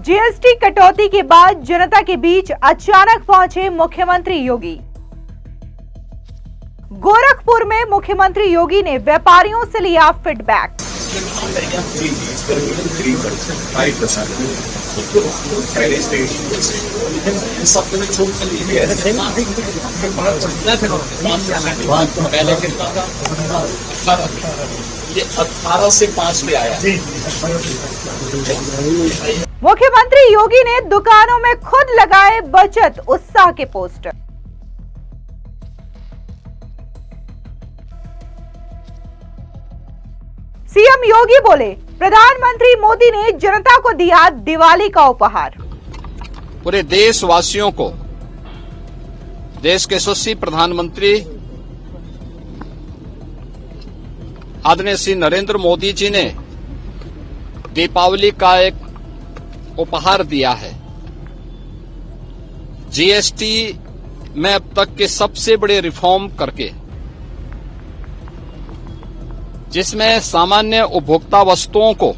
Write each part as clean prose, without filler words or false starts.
GST कटौती के बाद जनता के बीच अचानक पहुंचे मुख्यमंत्री योगी। गोरखपुर में मुख्यमंत्री योगी ने व्यापारियों से लिया फीडबैक। ये 18 से 5 पे आया। मुख्यमंत्री योगी ने दुकानों में खुद लगाए बचत उत्साह के पोस्टर। सीएम योगी बोले, प्रधानमंत्री मोदी ने जनता को दिया दिवाली का उपहार। पूरे देशवासियों को देश के यशस्वी प्रधानमंत्री आदरणीय श्री नरेंद्र मोदी जी ने दीपावली का एक उपहार दिया है। जीएसटी में अब तक के सबसे बड़े रिफॉर्म करके, जिसमें सामान्य उपभोक्ता वस्तुओं को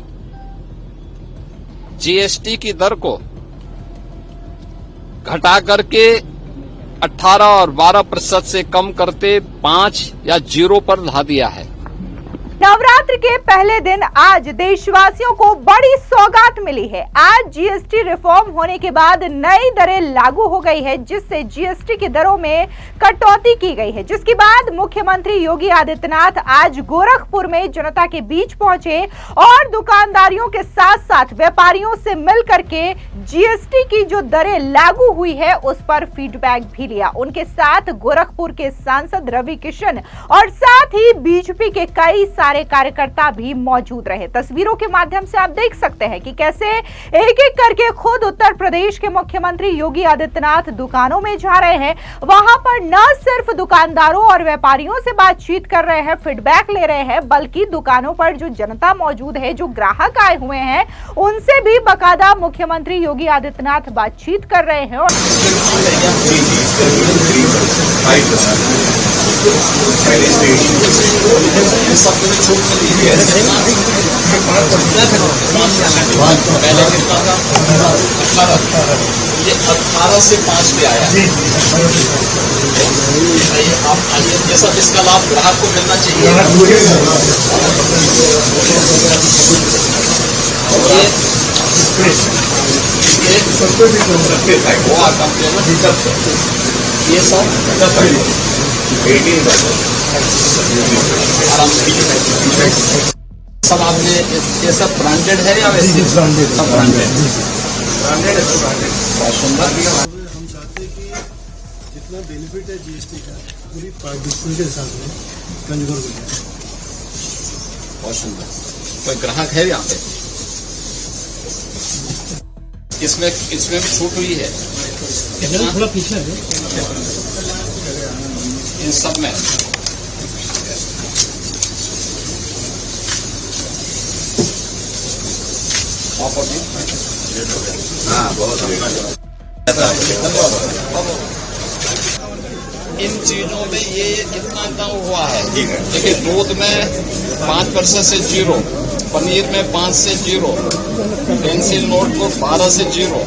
जीएसटी की दर को घटा करके 18 और 12% से कम करते 5 या 0 पर ला दिया है। नवरात्र के पहले दिन आज देशवासियों को बड़ी सौगात मिली है। आज जीएसटी रिफॉर्म होने के बाद नई दरें लागू हो गई है, जिससे जीएसटी की दरों में कटौती की गई है, जिसके बाद मुख्यमंत्री योगी आदित्यनाथ आज गोरखपुर में जनता के बीच पहुंचे और दुकानदारियों के साथ साथ व्यापारियों से मिल करके जीएसटी की जो दरें लागू हुई है उस पर फीडबैक भी लिया। उनके साथ गोरखपुर के सांसद रवि किशन और साथ ही बीजेपी के कई सारे कार्यकर्ता भी मौजूद रहे। तस्वीरों के माध्यम से आप देख सकते हैं कि कैसे एक एक करके खुद उत्तर प्रदेश के मुख्यमंत्री योगी आदित्यनाथ दुकानों में जा रहे हैं। वहां पर न सिर्फ दुकानदारों और व्यापारियों से बातचीत कर रहे हैं, फीडबैक ले रहे हैं, बल्कि दुकानों पर जो जनता मौजूद है, जो ग्राहक आए हुए हैं, उनसे भी बाकायदा मुख्यमंत्री योगी आदित्यनाथ बातचीत कर रहे हैं। ये 18 से 5 पे आया। आप आइए, जैसा इसका लाभ ग्राहक को मिलना चाहिए। ये सब आपने ये सब ब्रांडेड है या वैसे? ब्रांडेड है, ब्रांडेड है, बहुत सुंदर। हम चाहते हैं कि जितना बेनिफिट है जीएसटी का पूरी डिस्ट्रिक्ट के हिसाब से कंज्यूमर को जाए। बहुत सुंदर। कोई ग्राहक है यहाँ पे? इसमें भी छूट हुई है? थोड़ा पीछे है इन सब में। हाँ, बहुत इन चीजों में ये इतना कम हुआ है। देखिए, दूध में 5% से 0, पनीर में 5 से 0, पेंसिल नोट को 12 से 0,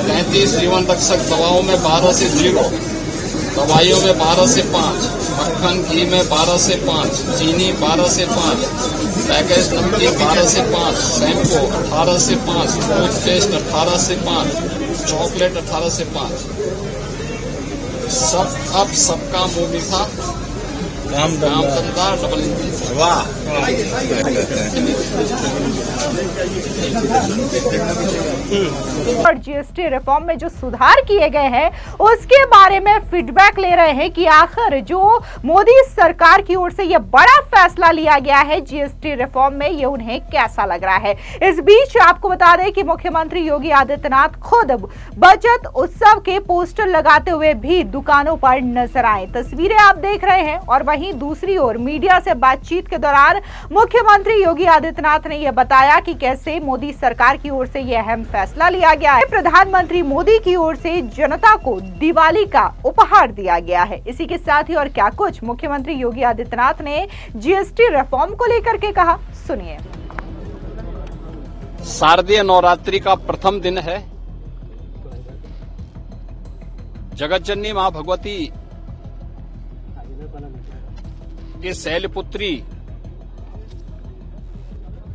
35 जीवन रक्षक दवाओं में 12 से 0, दवाइयों में 12 से 5, मक्खन घी में 12 से 5, चीनी 12 से 5, पैकेज नमकीन 12 से 5, शैम्पू 18 से 5, टूथपेस्ट 18 से 5, चॉकलेट 18 से 5। सब अब सबका मुंह मीठा, काम धंधा डबल। वाह! और जीएसटी रिफॉर्म में जो सुधार किए गए हैं उसके बारे में फीडबैक ले रहे हैं कि आखिर जो मोदी सरकार की ओर से यह बड़ा फैसला लिया गया है जीएसटी रिफॉर्म में, ये उन्हें कैसा लग रहा है। इस बीच आपको बता दें कि मुख्यमंत्री योगी आदित्यनाथ खुद बचत उत्सव के पोस्टर लगाते हुए भी दुकानों पर नजर आए। तस्वीरें आप देख रहे हैं। और वहीं दूसरी ओर मीडिया से बातचीत के दौरान मुख्यमंत्री योगी आदित्यनाथ ने यह बताया कि कैसे मोदी सरकार की ओर से यह अहम फैसला लिया गया है। प्रधानमंत्री मोदी की ओर से जनता को दिवाली का उपहार दिया गया है। इसी के साथ ही और क्या कुछ मुख्यमंत्री योगी आदित्यनाथ ने जीएसटी रिफॉर्म को लेकर के कहा, सुनिए। शारदीय नवरात्रि का प्रथम दिन है। जगतजननी मां भगवती के शैलपुत्री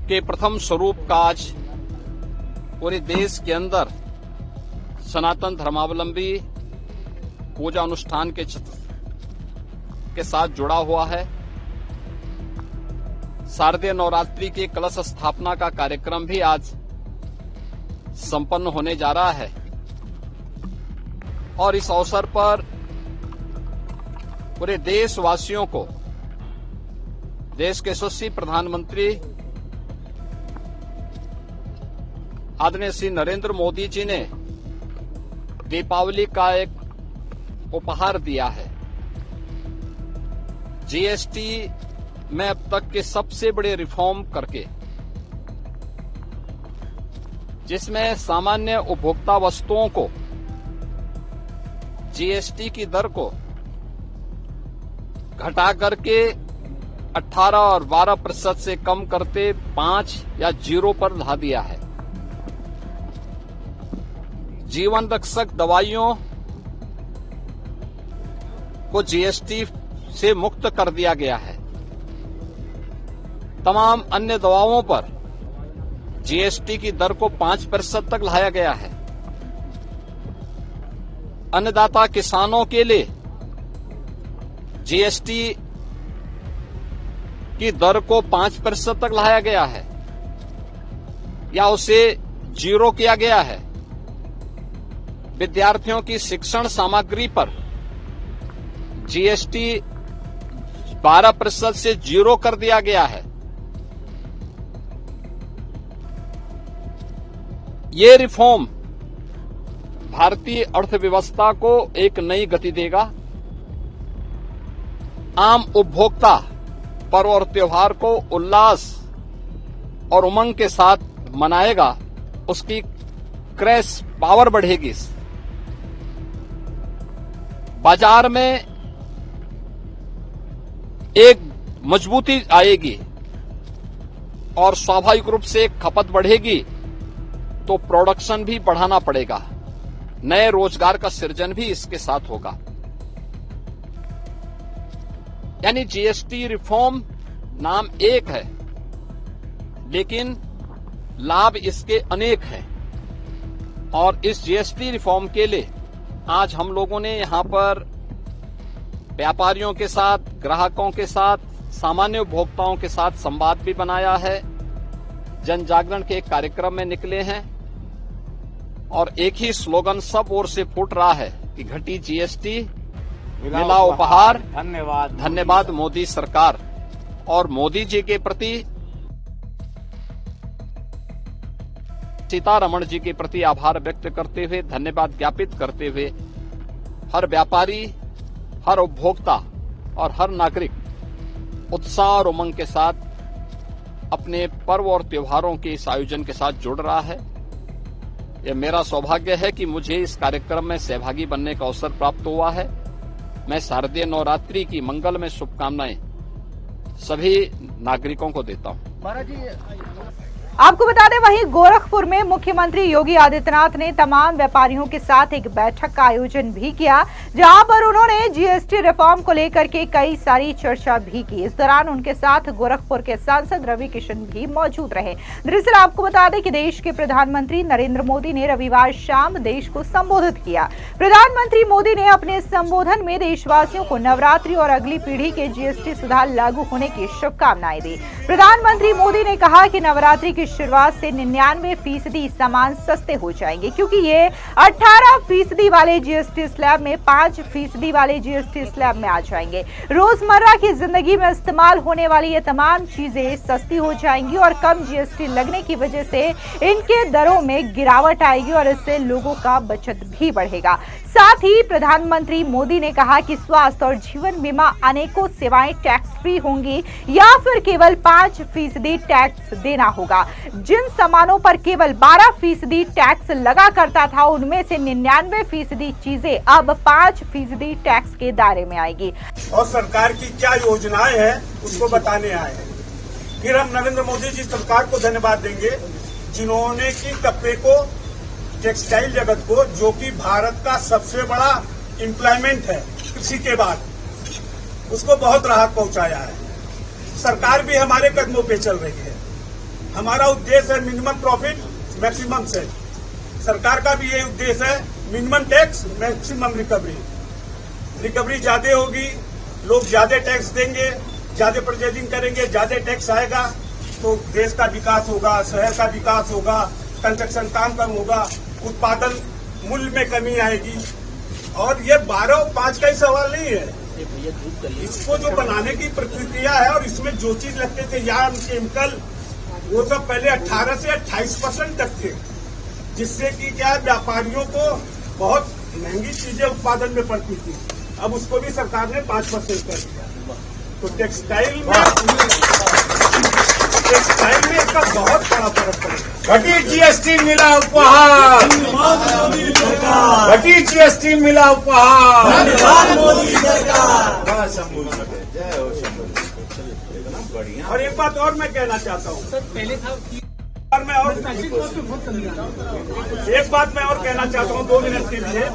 के प्रथम स्वरूप का आज पूरे देश के अंदर सनातन धर्मावलंबी पूजा अनुष्ठान के साथ जुड़ा हुआ है। शारदीय नवरात्रि के कलश स्थापना का कार्यक्रम भी आज संपन्न होने जा रहा है और इस अवसर पर पूरे देशवासियों को देश के यशस्वी प्रधानमंत्री आदरणीय श्री नरेंद्र मोदी जी ने दीपावली का एक उपहार दिया है। जीएसटी में अब तक के सबसे बड़े रिफॉर्म करके, जिसमें सामान्य उपभोक्ता वस्तुओं को जीएसटी की दर को घटा करके 18 और 12% से कम करते 5 या 0 पर ला दिया है। जीवन रक्षक दवाइयों को जीएसटी से मुक्त कर दिया गया है। तमाम अन्य दवाओं पर जीएसटी की दर को 5% तक लाया गया है। अन्नदाता किसानों के लिए जीएसटी की दर को 5% तक लाया गया है या उसे 0 किया गया है। विद्यार्थियों की शिक्षण सामग्री पर जीएसटी 12% से 0 कर दिया गया है। ये रिफॉर्म भारतीय अर्थव्यवस्था को एक नई गति देगा। आम उपभोक्ता पर्व और त्योहार को उल्लास और उमंग के साथ मनाएगा। उसकी क्रय पावर बढ़ेगी। बाजार में एक मजबूती आएगी और स्वाभाविक रूप से खपत बढ़ेगी तो प्रोडक्शन भी बढ़ाना पड़ेगा। नए रोजगार का सृजन भी इसके साथ होगा। यानी जीएसटी रिफॉर्म नाम एक है, लेकिन लाभ इसके अनेक हैं। और इस जीएसटी रिफॉर्म के लिए आज हम लोगों ने यहां पर व्यापारियों के साथ, ग्राहकों के साथ, सामान्य उपभोक्ताओं के साथ संवाद भी बनाया है। जन जागरण के एक कार्यक्रम में निकले हैं और एक ही स्लोगन सब ओर से फूट रहा है कि घटी जीएसटी मिला उपहार, धन्यवाद धन्यवाद मोदी सरकार। और मोदी जी के प्रति, सीतारमण जी के प्रति आभार व्यक्त करते हुए, धन्यवाद ज्ञापित करते हुए हर व्यापारी, हर उपभोक्ता और हर नागरिक उत्साह और उमंग के साथ अपने पर्व और त्योहारों के इस आयोजन के साथ जुड़ रहा है। यह मेरा सौभाग्य है कि मुझे इस कार्यक्रम में सहभागी बनने का अवसर प्राप्त हुआ है। मैं शारदीय नवरात्रि की मंगलमय शुभकामनाएं सभी नागरिकों को देता हूं। आपको बता दें, वहीं गोरखपुर में मुख्यमंत्री योगी आदित्यनाथ ने तमाम व्यापारियों के साथ एक बैठक का आयोजन भी किया, जहां पर उन्होंने जीएसटी रिफॉर्म को लेकर के कई सारी चर्चा भी की। इस दौरान उनके साथ गोरखपुर के सांसद रवि किशन भी मौजूद रहे। दरअसल आपको बता दें कि देश के प्रधानमंत्री नरेंद्र मोदी ने रविवार शाम देश को संबोधित किया। प्रधानमंत्री मोदी ने अपने संबोधन में देशवासियों को नवरात्रि और अगली पीढ़ी के जीएसटी सुधार लागू होने की शुभकामनाएं दी। प्रधानमंत्री मोदी ने कहा कि नवरात्रि की शुरुआत से 99% सामान सस्ते हो जाएंगे, क्योंकि ये 18% वाले जीएसटी स्लैब में 5% वाले जीएसटी स्लैब में आ जाएंगे। रोजमर्रा की जिंदगी में इस्तेमाल होने वाली ये तमाम चीजें सस्ती हो जाएंगी और कम जीएसटी लगने की वजह से इनके दरों में गिरावट आएगी और इससे लोगों का बचत भी बढ़ेगा। साथ ही प्रधानमंत्री मोदी ने कहा कि स्वास्थ्य और जीवन बीमा अनेकों सेवाएं टैक्स फ्री होंगी या फिर केवल 5% टैक्स देना होगा। जिन सामानों पर केवल 12% टैक्स लगा करता था, उनमें से 99% चीजें अब 5% टैक्स के दायरे में आएगी। और सरकार की क्या योजनाएं हैं उसको बताने आए हैं। फिर हम नरेंद्र मोदी जी सरकार को धन्यवाद देंगे जिन्होंने की कपड़े को, टेक्सटाइल जगत को, जो कि भारत का सबसे बड़ा एम्प्लॉयमेंट है कृषि के बाद, उसको बहुत राहत पहुंचाया है। सरकार भी हमारे कदमों पे चल रही है। हमारा उद्देश्य है मिनिमम प्रॉफिट मैक्सिमम सेल। सरकार का भी ये उद्देश्य है minimum tax maximum recovery. Recovery ज्यादा होगी, लोग ज्यादा टैक्स देंगे, ज्यादा परचेजिंग करेंगे, ज्यादा टैक्स आएगा तो देश का विकास होगा, शहर का विकास होगा, कंस्ट्रक्शन काम कम होगा, उत्पादन मूल्य में कमी आएगी। और ये 12 और 5 का ही सवाल नहीं है, इसको जो बनाने की प्रक्रिया है और इसमें जो चीज लगते थे यार्न, केमिकल, वो सब पहले 18 से 28% तक थे, जिससे कि क्या व्यापारियों को बहुत महंगी चीजें उत्पादन में पड़ती थी। अब उसको भी सरकार ने 5% कर दिया। तो टेक्सटाइल में इसका बहुत बड़ा फर्क पड़ेगा। घटी जीएसटी मिला उपहार, घटी जीएसटी मिला उपहार। और एक बात और मैं कहना चाहता हूँ, एक बात मैं और कहना चाहता हूँ 2 मिनट के लिए।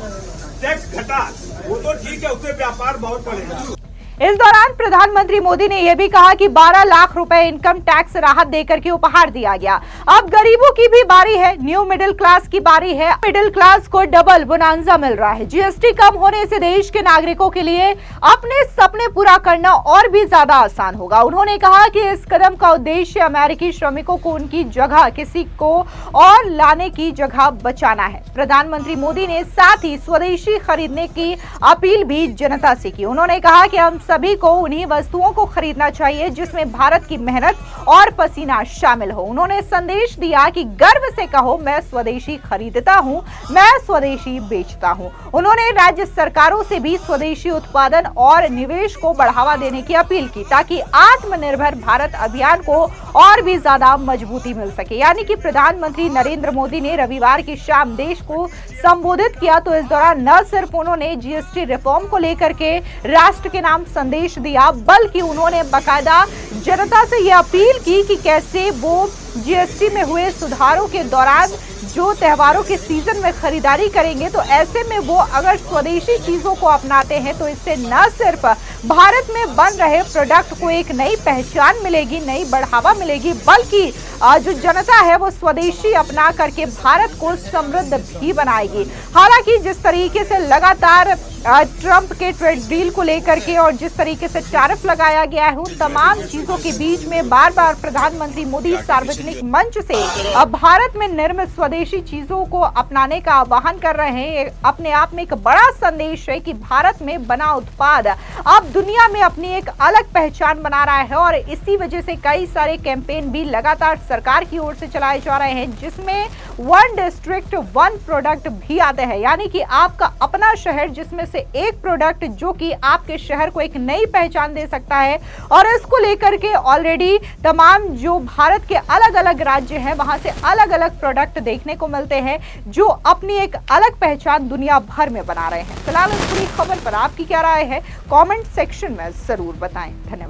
टैक्स घटा वो तो ठीक है, उससे व्यापार बहुत बढ़ेगा। इस दौरान प्रधानमंत्री मोदी ने यह भी कहा कि 12 लाख रुपए इनकम टैक्स राहत देकर के उपहार दिया गया। अब गरीबों की भी बारी है, न्यू मिडिल क्लास की बारी है। मिडिल क्लास को डबल बोनांजा मिल रहा है। जीएसटी कम होने से देश के नागरिकों के लिए अपने सपने पूरा करना और भी ज्यादा आसान होगा। उन्होंने कहा कि इस कदम का उद्देश्य अमेरिकी श्रमिकों को उनकी जगह किसी को और लाने की जगह बचाना है। प्रधानमंत्री मोदी ने साथ ही स्वदेशी खरीदने की अपील भी जनता से की। उन्होंने कहा कि हम सभी को उन्हीं वस्तुओं को खरीदना चाहिए जिसमें भारत की मेहनत और पसीना शामिल हो। उन्होंने संदेश दिया कि गर्व से कहो, मैं स्वदेशी खरीदता हूं, मैं स्वदेशी बेचता हूं। उन्होंने राज्य सरकारों से भी स्वदेशी उत्पादन और निवेश को बढ़ावा देने की अपील की ताकि आत्मनिर्भर भारत अभियान को और भी ज्यादा मजबूती मिल सके। यानी कि प्रधानमंत्री नरेंद्र मोदी ने रविवार की शाम देश को संबोधित किया तो इस दौरान न सिर्फ उन्होंने जीएसटी रिफॉर्म को लेकर के राष्ट्र के नाम संदेश दिया, बल्कि उन्होंने बाकायदा जनता से यह अपील की कि कैसे वो जीएसटी में हुए सुधारों के दौरान जो त्योहारों के सीजन में खरीदारी करेंगे तो ऐसे में वो अगर स्वदेशी चीजों को अपनाते हैं तो इससे न सिर्फ भारत में बन रहे प्रोडक्ट को एक नई पहचान मिलेगी, नई बढ़ावा मिलेगी, बल्कि जो जनता है वो स्वदेशी अपना करके भारत को समृद्ध भी बनाएगी। हालांकि जिस तरीके से लगातार ट्रंप के ट्रेड डील को लेकर के और जिस तरीके से टैरिफ लगाया गया है, उन तमाम चीजों के बीच में बार बार प्रधानमंत्री मोदी सार्वजनिक मंच से भारत में निर्मित स्वदेशी चीजों को अपनाने का आह्वान कर रहे हैं। अपने आप में एक बड़ा संदेश है कि भारत में बना उत्पाद अब दुनिया में अपनी एक अलग पहचान बना रहा है और इसी वजह से कई सारे कैंपेन भी लगातार सरकार की ओर से चलाए जा रहे हैं, जिसमें 1 डिस्ट्रिक्ट 1 प्रोडक्ट भी आते हैं। यानी कि आपका अपना शहर जिसमें से एक प्रोडक्ट जो कि आपके शहर को एक नई पहचान दे सकता है। और इसको लेकर के ऑलरेडी तमाम जो भारत के अलग अलग राज्य हैं वहां से अलग अलग प्रोडक्ट देखने को मिलते हैं जो अपनी एक अलग पहचान दुनिया भर में बना रहे हैं। फिलहाल इस पूरी खबर पर आपकी क्या राय है, कमेंट सेक्शन में जरूर बताएं। धन्यवाद।